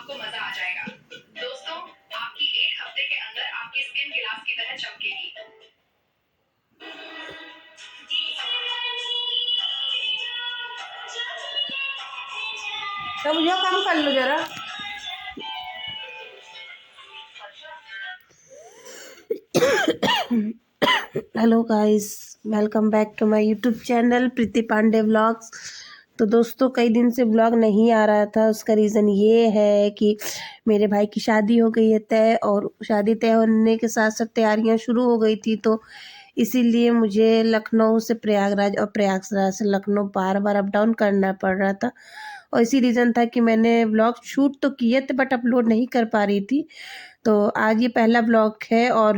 आपको मजा आ जाएगा। दोस्तों, आपकी एक हफ्ते के अंदर आपकी स्किन गिलास की तरह चमकेगी। तो मुझे काम कर लो जरा। Hello guys, welcome back to my YouTube channel Preeti Pandey vlogs. तो दोस्तों, कई दिन से व्लॉग नहीं आ रहा था। उसका रीज़न ये है कि मेरे भाई की शादी हो गई है तय, और शादी तय होने के साथ साथ तैयारियां शुरू हो गई थी। तो इसीलिए मुझे लखनऊ से प्रयागराज और प्रयागराज से लखनऊ बार बार अप डाउन करना पड़ रहा था। और इसी रीज़न था कि मैंने व्लॉग शूट तो किए थे बट अपलोड नहीं कर पा रही थी। तो आज ये पहला ब्लॉग है और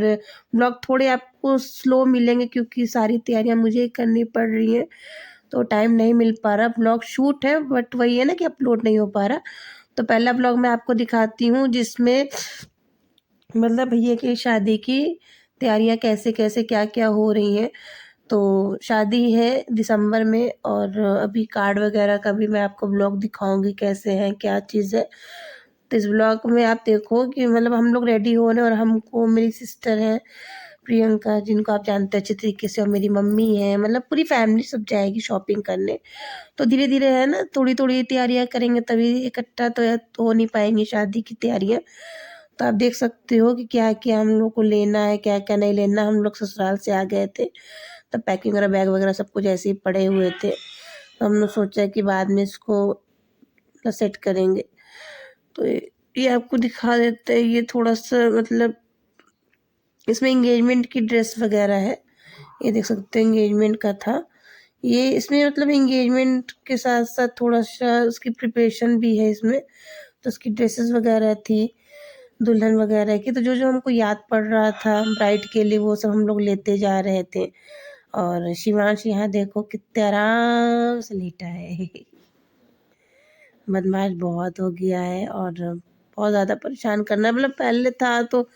ब्लॉग थोड़े आपको स्लो मिलेंगे क्योंकि सारी तैयारियां मुझे ही करनी पड़ रही हैं, तो टाइम नहीं मिल पा रहा। ब्लॉग शूट है बट वही है ना कि अपलोड नहीं हो पा रहा। तो पहला ब्लॉग मैं आपको दिखाती हूँ जिसमें मतलब भैया की शादी की तैयारियां कैसे कैसे क्या क्या हो रही हैं। तो शादी है दिसंबर में, और अभी कार्ड वगैरह का भी मैं आपको ब्लॉग दिखाऊंगी कैसे हैं क्या चीज़ है। तो इस ब्लॉग में आप देखो कि मतलब हम लोग रेडी हो रहे हैं, और हमको मेरी सिस्टर है प्रियंका, जिनको आप जानते हैं अच्छे तरीके से, और मेरी मम्मी है, मतलब पूरी फैमिली सब जाएगी शॉपिंग करने। तो धीरे धीरे है ना, थोड़ी थोड़ी तैयारियां करेंगे तभी इकट्ठा तो हो नहीं पाएंगी शादी की तैयारियां। तो आप देख सकते हो कि क्या क्या हम लोग को लेना है, क्या क्या नहीं लेना। हम लोग ससुराल से आ गए थे, तब पैकिंग वगैरह बैग वगैरह सब कुछ ऐसे ही पड़े हुए थे। तो हमने सोचा कि बाद में इसको सेट करेंगे। तो ये आपको दिखा देते हैं। ये थोड़ा सा मतलब इसमें एंगेजमेंट की ड्रेस वगैरह है, ये देख सकते हैं एंगेजमेंट का था ये। इसमें मतलब एंगेजमेंट के साथ साथ थोड़ा सा उसकी प्रिपरेशन भी है इसमें। तो उसकी ड्रेसेस वगैरह थी दुल्हन वगैरह की, तो जो जो हमको याद पड़ रहा था ब्राइड के लिए वो सब हम लोग लेते जा रहे थे। और शिवांश यहाँ देखो कितने आराम से लेटा है। बदमाश बहुत हो गया है और बहुत ज़्यादा परेशान करना है। मतलब पहले था तो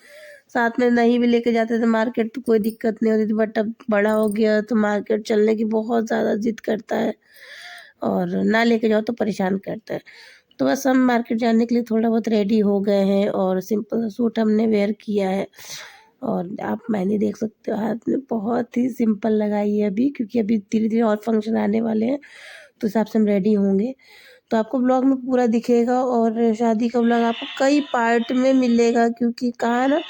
साथ में नहीं भी लेके जाते थे मार्केट तो कोई दिक्कत नहीं होती थी, बट अब बड़ा हो गया तो मार्केट चलने की बहुत ज़्यादा जिद करता है, और ना लेके जाओ तो परेशान करता है। तो बस हम मार्केट जाने के लिए थोड़ा बहुत रेडी हो गए हैं, और सिंपल सा सूट हमने वेयर किया है। और आप मैंने देख सकते हो हाथ में बहुत ही सिंपल लगाई है अभी, क्योंकि अभी धीरे धीरे और फंक्शन आने वाले हैं, तो हिसाब से हम रेडी होंगे। तो आपको ब्लॉग में पूरा दिखेगा, और शादी का ब्लॉग आपको कई पार्ट में मिलेगा, क्योंकि कहा ना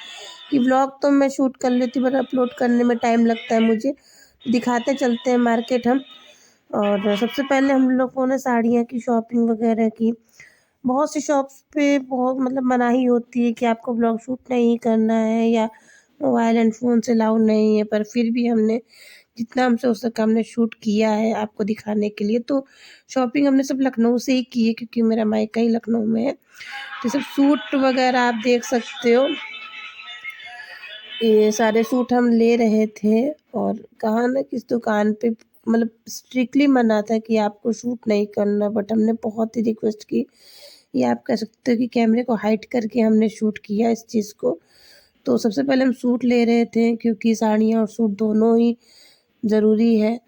कि ब्लॉग तो मैं शूट कर लेती हूँ पर अपलोड करने में टाइम लगता है मुझे। दिखाते चलते हैं मार्केट हम। और सबसे पहले हम लोगों ने साड़ियाँ की शॉपिंग वगैरह की। बहुत सी शॉप्स पे बहुत मतलब मनाही होती है कि आपको ब्लॉग शूट नहीं करना है, या मोबाइल एंड फ़ोन से अलाउड नहीं है, पर फिर भी हमने जितना हमसे हो सका हमने शूट किया है आपको दिखाने के लिए। तो शॉपिंग हमने सब लखनऊ से ही की है, क्योंकि मेरा मायका ही लखनऊ में है। तो सब सूट वगैरह आप देख सकते हो, ये सारे सूट हम ले रहे थे। और कहा ना कि इस दुकान पे मतलब स्ट्रिक्टली मना था कि आपको शूट नहीं करना, बट हमने बहुत ही रिक्वेस्ट की। ये आप कह सकते हो कि कैमरे को हाइड करके हमने शूट किया इस चीज़ को। तो सबसे पहले हम सूट ले रहे थे, क्योंकि साड़ियाँ और सूट दोनों ही ज़रूरी है।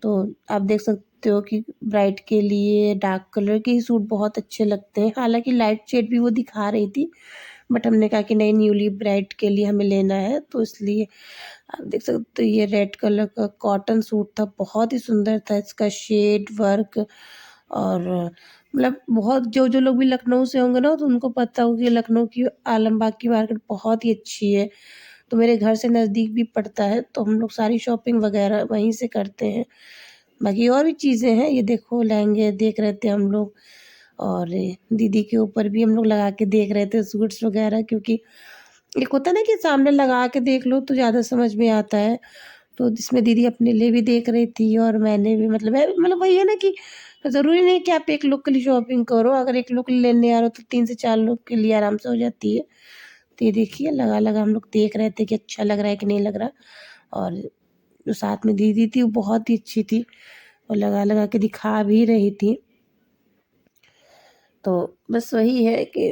तो आप देख सकते हो कि ब्राइड के लिए डार्क कलर के ही सूट बहुत अच्छे लगते हैं। हालाँकि लाइट शेड भी वो दिखा रही थी, बट हमने कहा कि नहीं, न्यूली ब्राइड के लिए हमें लेना है, तो इसलिए आप देख सकते हो ये रेड कलर का कॉटन सूट था, बहुत ही सुंदर था इसका शेड वर्क। और मतलब बहुत जो जो लोग भी लखनऊ से होंगे ना तो उनको पता होगा कि लखनऊ की आलमबाग की मार्केट बहुत ही अच्छी है। तो मेरे घर से नज़दीक भी पड़ता है, तो हम लोग सारी शॉपिंग वगैरह वहीं से करते हैं। बाकी और भी चीज़ें हैं, ये देखो लहंगे देख रहे थे हम लोग, और दीदी के ऊपर भी हम लोग लगा के देख रहे थे सूट्स वगैरह, क्योंकि एक होता है ना कि सामने लगा के देख लो तो ज़्यादा समझ में आता है। तो जिसमें दीदी अपने लिए भी देख रही थी और मैंने भी, मतलब वही है ना कि ज़रूरी नहीं कि आप एक लोग के लिए शॉपिंग करो। अगर एक लोग के लिए लेने आ रहे हो तो 3 से 4 लोग के लिए आराम से हो जाती है। तो ये देखिए लगा लगा हम लोग देख रहे थे कि अच्छा लग रहा है कि नहीं लग रहा। और जो साथ में दीदी थी वो बहुत ही अच्छी थी, और लगा लगा के दिखा भी रही थी। तो बस वही है कि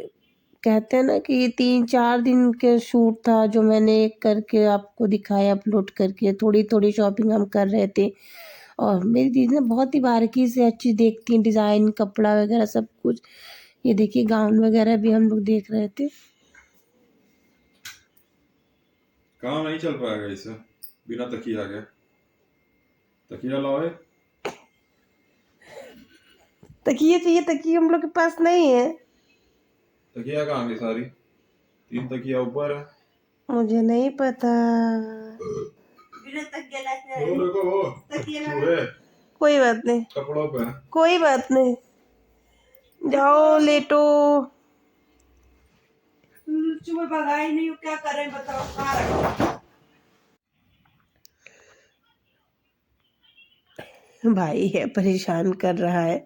कहते हैं ना कि ये 3-4 दिन के शूट था जो मैंने एक करके आपको दिखाया अपलोड करके। थोड़ी थोड़ी शॉपिंग हम कर रहे थे, और मेरी दीदी ने बहुत ही बारीकी से हर चीज़ देखती हैं, डिज़ाइन कपड़ा वगैरह सब कुछ। ये देखिए गाउन वगैरह भी हम लोग देख रहे थे। काम नहीं चल पाएगा इसे बिना तकिया के। तकिया लाओ। तकिए चाहिए, तकिए हम लोग के पास नहीं है। तकिया कहाँ गई सारी? 3 तकिया ऊपर है। मुझे नहीं पता। वो देखो वो चूहे कोई बात नहीं, कपड़ों पे। कोई बात नहीं, जाओ लेटो। चूहे भगाई नहीं, क्या करें बताओ, कहाँ रखें? भाई है परेशान कर रहा है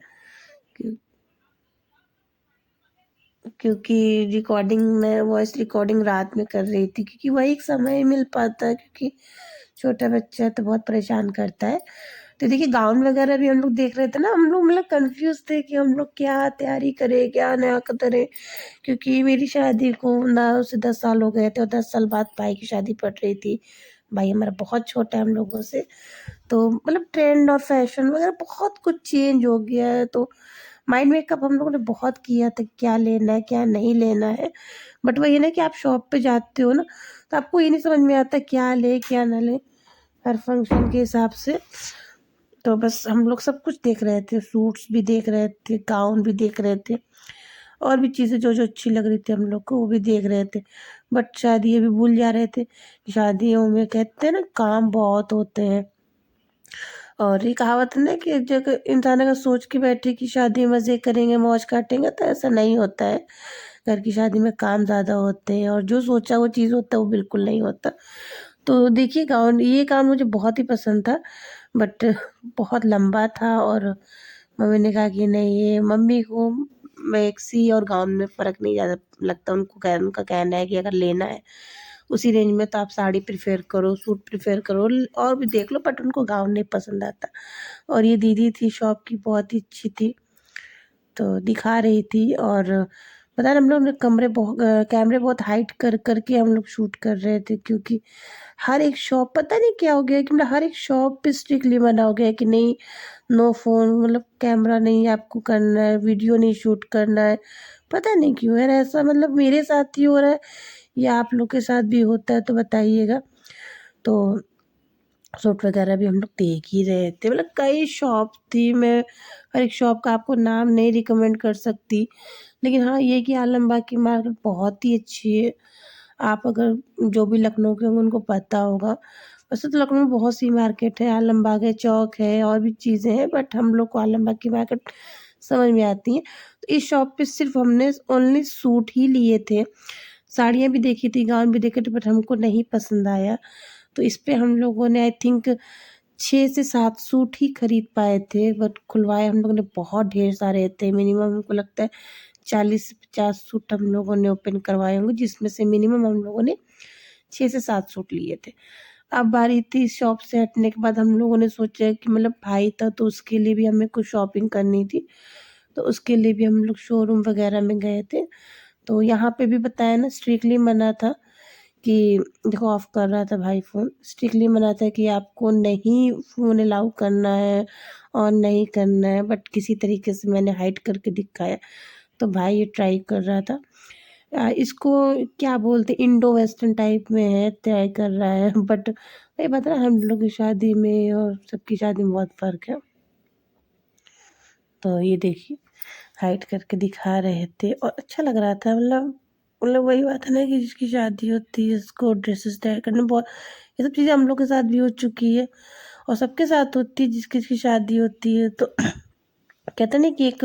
क्योंकि रिकॉर्डिंग में वॉइस रिकॉर्डिंग रात में कर रही थी, क्योंकि वही एक समय मिल पाता है, क्योंकि छोटा बच्चा है तो बहुत परेशान करता है। तो देखिए गाउन वगैरह भी हम लोग देख रहे थे ना, हम लोग मतलब कंफ्यूज थे कि हम लोग क्या तैयारी करें क्या ना करें, क्योंकि मेरी शादी को ना उसे 10 साल हो गए थे और 10 साल बाद भाई की शादी पड़ रही थी। भाई हमारा बहुत छोटा है हम लोगों से, तो मतलब ट्रेंड और फैशन वगैरह बहुत कुछ चेंज हो गया है। तो माइंड मेकअप हम लोगों ने बहुत किया था, क्या लेना है क्या नहीं लेना है। बट वही है ना कि आप शॉप पे जाते हो ना, तो आपको ये नहीं समझ में आता क्या ले क्या ना ले, हर फंक्शन के हिसाब से। तो बस हम लोग सब कुछ देख रहे थे, सूट्स भी देख रहे थे, गाउन भी देख रहे थे, और भी चीज़ें जो जो अच्छी लग रही थी हम लोग को वो भी देख रहे थे। बट शायद ये भी भूल जा रहे थे कि शादियों में कहते हैं ना काम बहुत होते हैं। और ये कहावत है ना कि जब इंसान अगर सोच के बैठे कि शादी मज़े करेंगे मौज काटेंगे, तो ऐसा नहीं होता है। घर की शादी में काम ज़्यादा होते हैं और जो सोचा वो चीज़ होता है वो बिल्कुल नहीं होता। तो देखिए गाउन, ये गाउन मुझे बहुत ही पसंद था, बट बहुत लंबा था और मम्मी ने कहा कि नहीं, ये मम्मी को मैक्सी और गाउन में फ़र्क नहीं ज़्यादा लगता, उनका कहना है कि अगर लेना है उसी रेंज में तो आप साड़ी प्रेफर करो, सूट प्रेफर करो और भी देख लो, बट उनको गाउन नहीं पसंद आता। और ये दीदी थी शॉप की, बहुत ही अच्छी थी, तो दिखा रही थी। और पता है हम लोग ने कैमरे बहुत हाइट कर करके हम लोग शूट कर रहे थे, क्योंकि हर एक शॉप पता नहीं क्या हो गया है कि मतलब हर एक शॉप पे स्ट्रिक्टली मना हो गया है कि नहीं, नो फोन, मतलब कैमरा नहीं आपको करना है, वीडियो नहीं शूट करना है। पता नहीं क्यों यार ऐसा, मतलब मेरे साथ ही हो रहा है या आप लोग के साथ भी होता है तो बताइएगा। तो सूट वगैरह भी हम लोग देख ही रहे थे, मतलब कई शॉप थी, मैं हर एक शॉप का आपको नाम नहीं रिकमेंड कर सकती, लेकिन हाँ ये कि आलमबाग की मार्केट बहुत ही अच्छी है। आप अगर जो भी लखनऊ के होंगे उनको पता होगा। वैसे तो लखनऊ में बहुत सी मार्केट है, आलमबाग है, चौक है और भी चीज़ें हैं, बट हम लोग को आलमबाग की मार्केट समझ में आती है। तो इस शॉप पे सिर्फ हमने ओनली सूट ही लिए थे, साड़ियाँ भी देखी थी, गाउन भी देखे थे, बट हमको नहीं पसंद आया। तो इस पे हम लोगों ने आई थिंक 6 से 7 सूट ही खरीद पाए थे, बट खुलवाए हम लोगों ने बहुत ढेर सारे थे, मिनिमम हमको लगता है 40 से 50 सूट हम लोगों ने ओपन करवाए होंगे, जिसमें से मिनिमम हम लोगों ने 6 से 7 सूट लिए थे। अब बारी थी शॉप से हटने के बाद हम लोगों ने सोचा कि मतलब भाई था तो उसके लिए भी हमें कुछ शॉपिंग करनी थी, तो उसके लिए भी हम लोग शोरूम वगैरह में गए थे। तो यहाँ पे भी बताया ना स्ट्रिक्टली मना था कि देखो ऑफ कर रहा था भाई फ़ोन, स्ट्रिक्टली मना था कि आपको नहीं फ़ोन अलाउ करना है, ऑन नहीं करना है, बट किसी तरीके से मैंने हाइड करके दिखाया। तो भाई ये ट्राई कर रहा था, इसको क्या बोलते इंडो वेस्टर्न टाइप में है, ट्राई कर रहा है। बट ये बता रहा हम लोग की शादी में और सबकी शादी में बहुत फ़र्क है। तो ये देखिए हाइड करके दिखा रहे थे और अच्छा लग रहा था, मतलब वही बात है ना कि जिसकी शादी होती है उसको ड्रेसेस तैयार करने बहुत, ये सब चीज़ें हम लोग के साथ भी हो चुकी है और सबके साथ होती है जिसकी जिसकी शादी होती है। तो कहते नहीं कि एक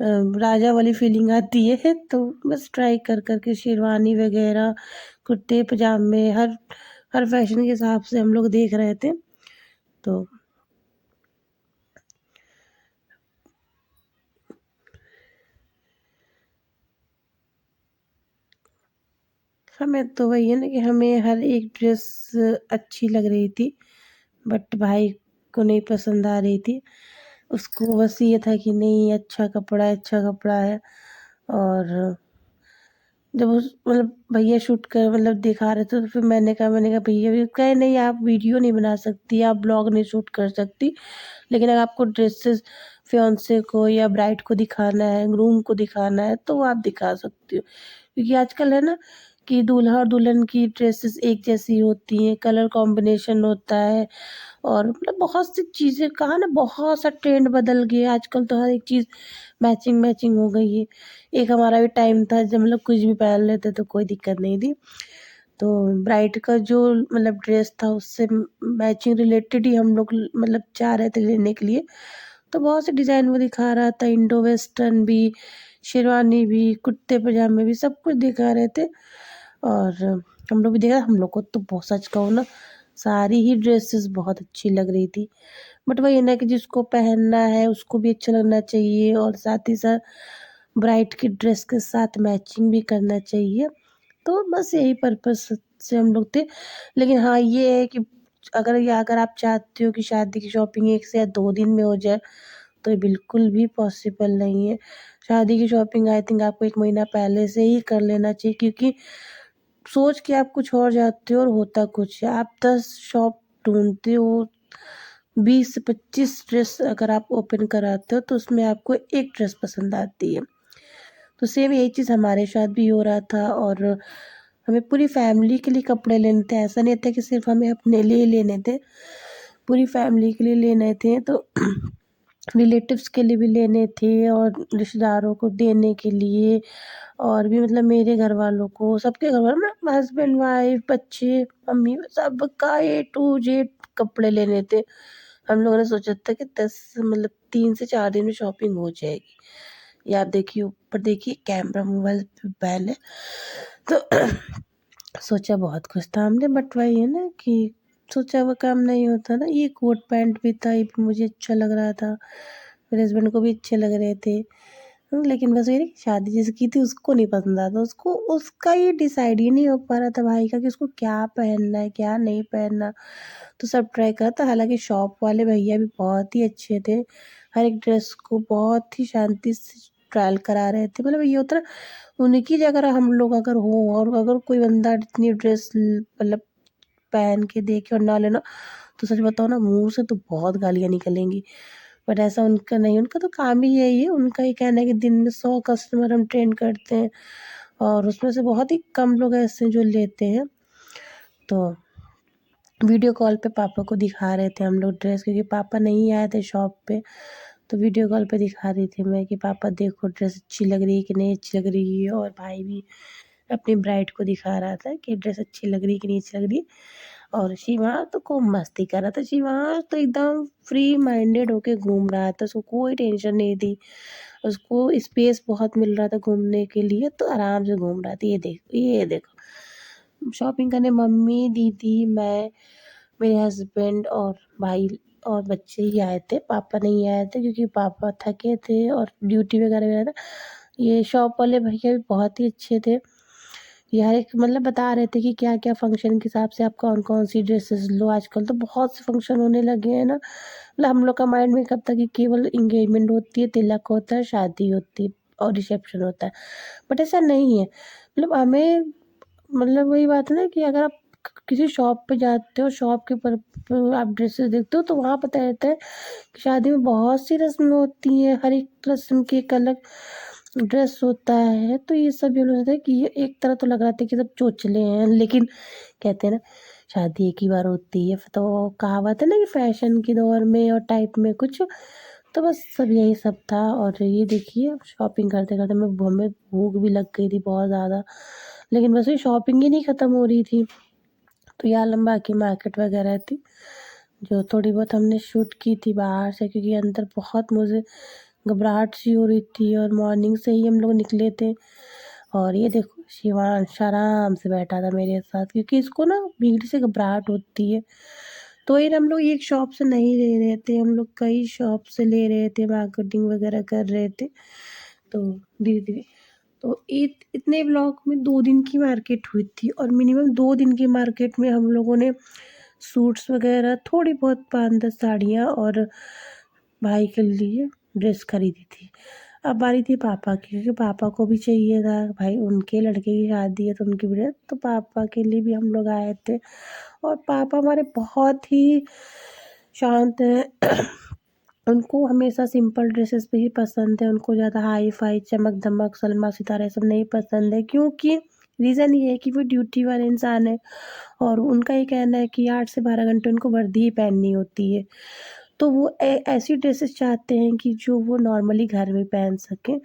राजा वाली फीलिंग आती है। तो बस ट्राई कर करके शेरवानी वगैरह, कुर्ते पजामे, हर फैशन के हिसाब से हम लोग देख रहे थे। तो हमें तो वही है ना कि हमें हर एक ड्रेस अच्छी लग रही थी, बट भाई को नहीं पसंद आ रही थी। उसको बस ये था कि नहीं अच्छा कपड़ा है, अच्छा कपड़ा है। और जब उस मतलब भैया शूट कर मतलब दिखा रहे थे तो फिर मैंने कहा भैया भी कहे नहीं आप वीडियो नहीं बना सकती, आप ब्लॉग नहीं शूट कर सकती, लेकिन अगर आपको ड्रेसेस फियांसे को या ब्राइड को दिखाना है, ग्रूम को दिखाना है, तो वो आप दिखा सकते हो। क्योंकि आजकल है ना कि दूल्हा और दुल्हन की ड्रेसेस एक जैसी होती हैं, कलर कॉम्बिनेशन होता है, और मतलब बहुत सी चीज़ें, कहा ना, बहुत सा ट्रेंड बदल गया आजकल, तो हर एक चीज़ मैचिंग मैचिंग हो गई है। एक हमारा भी टाइम था जब मतलब कुछ भी पहन लेते तो कोई दिक्कत नहीं थी। तो ब्राइड का जो मतलब ड्रेस था उससे मैचिंग रिलेटेड ही हम लोग मतलब चाह रहे थे लेने के लिए। तो बहुत से डिज़ाइन वो दिखा रहा था, इंडो वेस्टर्न भी, शेरवानी भी, कुर्ते पजामे भी, सब कुछ दिखा रहे थे। और हम लोग भी देखा, हम लोग को तो बहुत, सच कहूँ ना, सारी ही ड्रेसेस बहुत अच्छी लग रही थी। बट वही है ना कि जिसको पहनना है उसको भी अच्छा लगना चाहिए, और साथ ही साथ ब्राइड की ड्रेस के साथ मैचिंग भी करना चाहिए। तो बस यही पर्पस से हम लोग थे। लेकिन हाँ, ये है कि अगर आप चाहते हो कि शादी की शॉपिंग 1 से या 2 दिन में हो जाए, तो ये बिल्कुल भी पॉसिबल नहीं है। शादी की शॉपिंग आई थिंक आपको 1 महीना पहले से ही कर लेना चाहिए, क्योंकि सोच के आप कुछ और जाते हो और होता कुछ है। आप 10 शॉप ढूँढते हो, 20 से 25 ड्रेस अगर आप ओपन कराते हो तो उसमें आपको 1 ड्रेस पसंद आती है। तो सेम यही चीज़ हमारे साथ भी हो रहा था, और हमें पूरी फैमिली के लिए कपड़े लेने थे। ऐसा नहीं था कि सिर्फ हमें अपने लिए ही लेने थे, पूरी फैमिली के लिए लेने थे। तो रिलेटिव्स के लिए भी लेने थे, और रिश्तेदारों को देने के लिए, और भी मतलब मेरे घर वालों को, सबके घर वालों, मतलब हस्बैंड वाइफ बच्चे मम्मी, सबका A to Z कपड़े लेने थे। हम लोगों ने सोचा था कि 3 से 4 दिन में शॉपिंग हो जाएगी। ये आप देखिए, ऊपर देखिए, कैमरा मोबाइल पे बैन है। तो सोचा बहुत कुछ था हमने, बट वही है ना कि सोचा हुआ काम नहीं होता ना। ये कोट पैंट भी था, ये भी मुझे अच्छा लग रहा था, मेरे हस्बैंड को भी अच्छे लग रहे थे। लेकिन बस ये है कि शादी जिसकी थी उसको नहीं पसंद आता, उसको उसका ये डिसाइड ही नहीं हो पा रहा था भाई का कि उसको क्या पहनना है क्या नहीं पहनना। तो सब ट्राई करा था, हालांकि शॉप वाले भैया भी बहुत ही अच्छे थे, हर एक ड्रेस को बहुत ही शांति से ट्रायल करा रहे थे। मतलब ये होता है ना, उनकी जगह हम लोग अगर हो, और अगर कोई बंदा इतनी ड्रेस मतलब पहन के देखे और ना लेना, तो सच बताओ ना, मुँह से तो बहुत गालियाँ निकलेंगी। बट ऐसा उनका नहीं, उनका तो काम ही यही है, उनका ये कहना है कि दिन में 100 कस्टमर हम ट्रेन करते हैं, और उसमें से बहुत ही कम लोग ऐसे हैं जो लेते हैं। तो वीडियो कॉल पे पापा को दिखा रहे थे हम लोग ड्रेस, क्योंकि पापा नहीं आए थे शॉप पे। तो वीडियो कॉल पे दिखा रही थी मैं कि पापा देखो ड्रेस अच्छी लग रही है कि नहीं अच्छी लग रही है, और भाई भी अपनी ब्राइड को दिखा रहा था कि ड्रेस अच्छी लग रही है कि नहीं अच्छी लग रही है। और शिवांश तो खूब मस्ती कर रहा था, शिवांश तो एकदम फ्री माइंडेड होके घूम रहा था, उसको कोई टेंशन नहीं थी, उसको स्पेस बहुत मिल रहा था घूमने के लिए, तो आराम से घूम रहा था। ये देखो, शॉपिंग करने मम्मी, दीदी, मैं, मेरे हस्बैंड और भाई और बच्चे ही आए थे। पापा नहीं आए थे क्योंकि पापा थके थे और ड्यूटी वगैरह गया था। ये शॉप वाले भैया भी बहुत ही अच्छे थे, ये हर एक मतलब बता रहे थे कि क्या क्या फंक्शन के हिसाब से आप कौन कौन सी ड्रेसेस लो। आजकल तो बहुत से फंक्शन होने लगे हैं ना, मतलब हम लोग का माइंड में कब तक कि केवल इंगेजमेंट होती है, तिलक होता है, शादी होती है और रिसेप्शन होता है। बट ऐसा नहीं है, मतलब हमें, मतलब वही बात है ना कि अगर आप किसी शॉप पे जाते हो, शॉप के पर आप ड्रेसेस देखते हो, तो वहाँ पता रहता है कि शादी में बहुत सी रस्में होती हैं, हर एक रस्म की एक अलग ड्रेस होता है। तो ये सब ये होता है कि ये एक तरह तो लग रहा था कि सब चोचले हैं, लेकिन कहते हैं ना, शादी एक ही बार होती है। तो कहावत है ना कि फैशन के दौर में और टाइप में कुछ, तो बस सब यही सब था। और ये देखिए, शॉपिंग करते करते हमें भूख भी लग गई थी बहुत ज़्यादा, लेकिन बस ये शॉपिंग ही नहीं ख़त्म हो रही थी। तो ये आलमबाग की मार्केट वगैरह थी, जो थोड़ी बहुत हमने शूट की थी बाहर से, क्योंकि अंदर बहुत मुझे घबराहट सी हो रही थी, और मॉर्निंग से ही हम लोग निकले थे। और ये देखो, शिवांश आराम से बैठा था मेरे साथ, क्योंकि इसको ना भीड़ से घबराहट होती है। तो ये हम लोग एक शॉप से नहीं ले रहे थे, हम लोग कई शॉप से ले रहे थे, मार्केटिंग वगैरह कर रहे थे। तो धीरे धीरे, तो इतने ब्लॉक में 2 दिन की मार्केट हुई थी, और मिनिमम 2 दिन की मार्केट में हम लोगों ने सूट्स वगैरह, थोड़ी बहुत 5-10 साड़ियाँ और भाई के लिए ड्रेस खरीदी थी। अब बारी थी पापा की, क्योंकि पापा को भी चाहिए था, भाई उनके लड़के की शादी है तो उनकी भी ड्रेस, तो पापा के लिए भी हम लोग आए थे। और पापा हमारे बहुत ही शांत हैं उनको हमेशा सिंपल ड्रेसेस पे ही पसंद है, उनको ज़्यादा हाई फाई चमक धमक सलमा सितारा ये सब नहीं पसंद है, क्योंकि रीज़न ये है कि वो ड्यूटी वाले इंसान है और उनका ये कहना है कि 8 से 12 घंटे उनको वर्दी ही पहननी होती है। तो वो ऐसी ड्रेसेस चाहते हैं कि जो वो नॉर्मली घर में पहन सकें।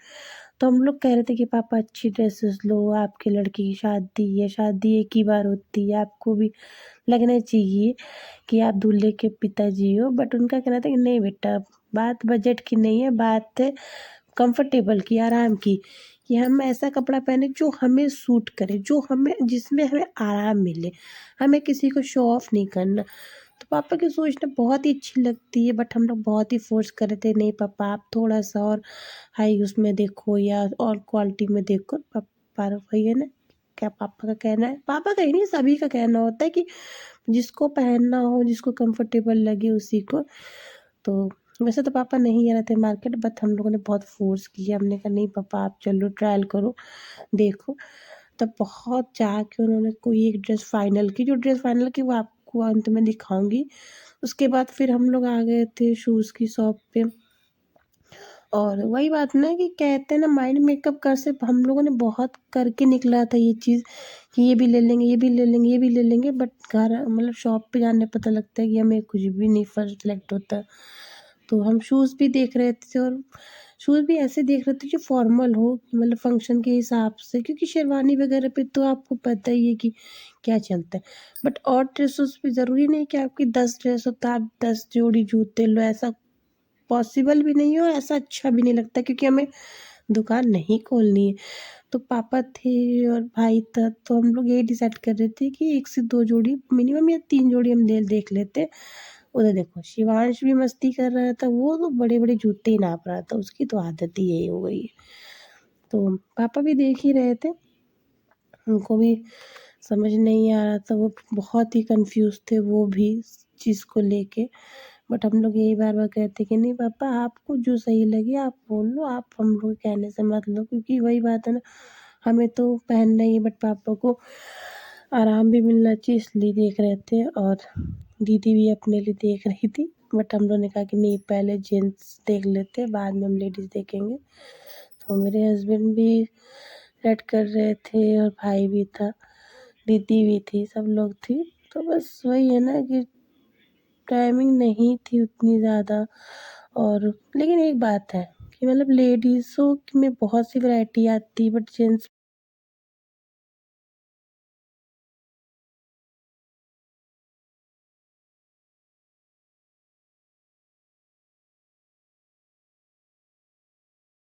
तो हम लोग कह रहे थे कि पापा अच्छी ड्रेसेस लो, आपके लड़के की शादी है, शादी एक ही बार होती है, आपको भी लगना चाहिए कि आप दूल्हे के पिताजी हो। बट उनका कहना था कि नहीं बेटा, बात बजट की नहीं है, बात है कंफर्टेबल की, आराम की, कि हम ऐसा कपड़ा पहने जो हमें सूट करे, जो हमें जिसमें हमें आराम मिले, हमें किसी को शो ऑफ नहीं करना। तो पापा की सोच ना बहुत ही अच्छी लगती है, बट हम लोग बहुत ही फोर्स कर रहे थे, नहीं पापा आप थोड़ा सा और हाई उसमें देखो या और क्वालिटी में देखो। पापा वही है ना, क्या पापा का कहना है, पापा का ही नहीं सभी का कहना होता है कि जिसको पहनना हो, जिसको कंफर्टेबल लगे उसी को। तो वैसे तो पापा नहीं आ रहे थे मार्केट, बट हम लोगों ने बहुत फ़ोर्स किया, हमने कहा नहीं पापा आप चलो ट्रायल करो, देखो। तब बहुत चाह के उन्होंने कोई एक ड्रेस फाइनल की, जो ड्रेस फाइनल की वो आपको अंत में दिखाऊँगी। उसके बाद फिर हम लोग आ गए थे शूज़ की शॉप पे। और वही बात ना कि कहते हैं ना, माइंड मेकअप कर से हम लोगों ने बहुत करके निकला था ये चीज़ कि ये भी ले लेंगे, ये भी ले लेंगे, ये भी ले लेंगे, बट घर मतलब शॉप पे जाने पता लगता है कि हमें कुछ भी नहीं फर्स्ट सेलेक्ट होता। तो हम शूज़ भी देख रहे थे और शूज़ भी ऐसे देख रहे थे जो फॉर्मल हो, मतलब फंक्शन के हिसाब से, क्योंकि शेरवानी वगैरह पे तो आपको पता ही है कि क्या चलता है। बट और ड्रेसेस पे ज़रूरी नहीं कि आपकी 10 ड्रेस हो तो आप 10 जोड़ी जूते लो, ऐसा पॉसिबल भी नहीं है और ऐसा अच्छा भी नहीं लगता, क्योंकि हमें दुकान नहीं खोलनी है। तो पापा थे और भाई था, तो हम लोग यही डिसाइड कर रहे थे कि 1 से 2 जोड़ी मिनिमम या 3 जोड़ी हम देख लेते। उधर देखो शिवांश भी मस्ती कर रहा था, वो तो बड़े-बड़े जूते ही नाप रहा था, उसकी तो आदत ही यही हो गई है। तो पापा भी देख ही रहे थे, उनको भी समझ नहीं आ रहा था, वो बहुत ही कन्फ्यूज़ थे वो भी इस चीज़ को लेके। बट हम लोग यही बार-बार कहते कि नहीं पापा आपको जो सही लगे आप बोल लो, आप हम लोग के कहने से मत लो, क्योंकि वही बात है ना, हमें तो पहनना ही है बट पापा को आराम भी मिलना चाहिए, इसलिए देख रहे थे। और दीदी भी अपने लिए देख रही थी, बट हम लोगों ने कहा कि नहीं पहले जेंट्स देख लेते हैं, बाद में हम लेडीज़ देखेंगे। तो मेरे हस्बैंड भी वेट कर रहे थे और भाई भी था, दीदी भी थी, सब लोग थी। तो बस वही है ना कि टाइमिंग नहीं थी उतनी ज़्यादा। और लेकिन एक बात है कि मतलब लेडीज़ों में बहुत सी वैरायटी आती है, बट जेंट्स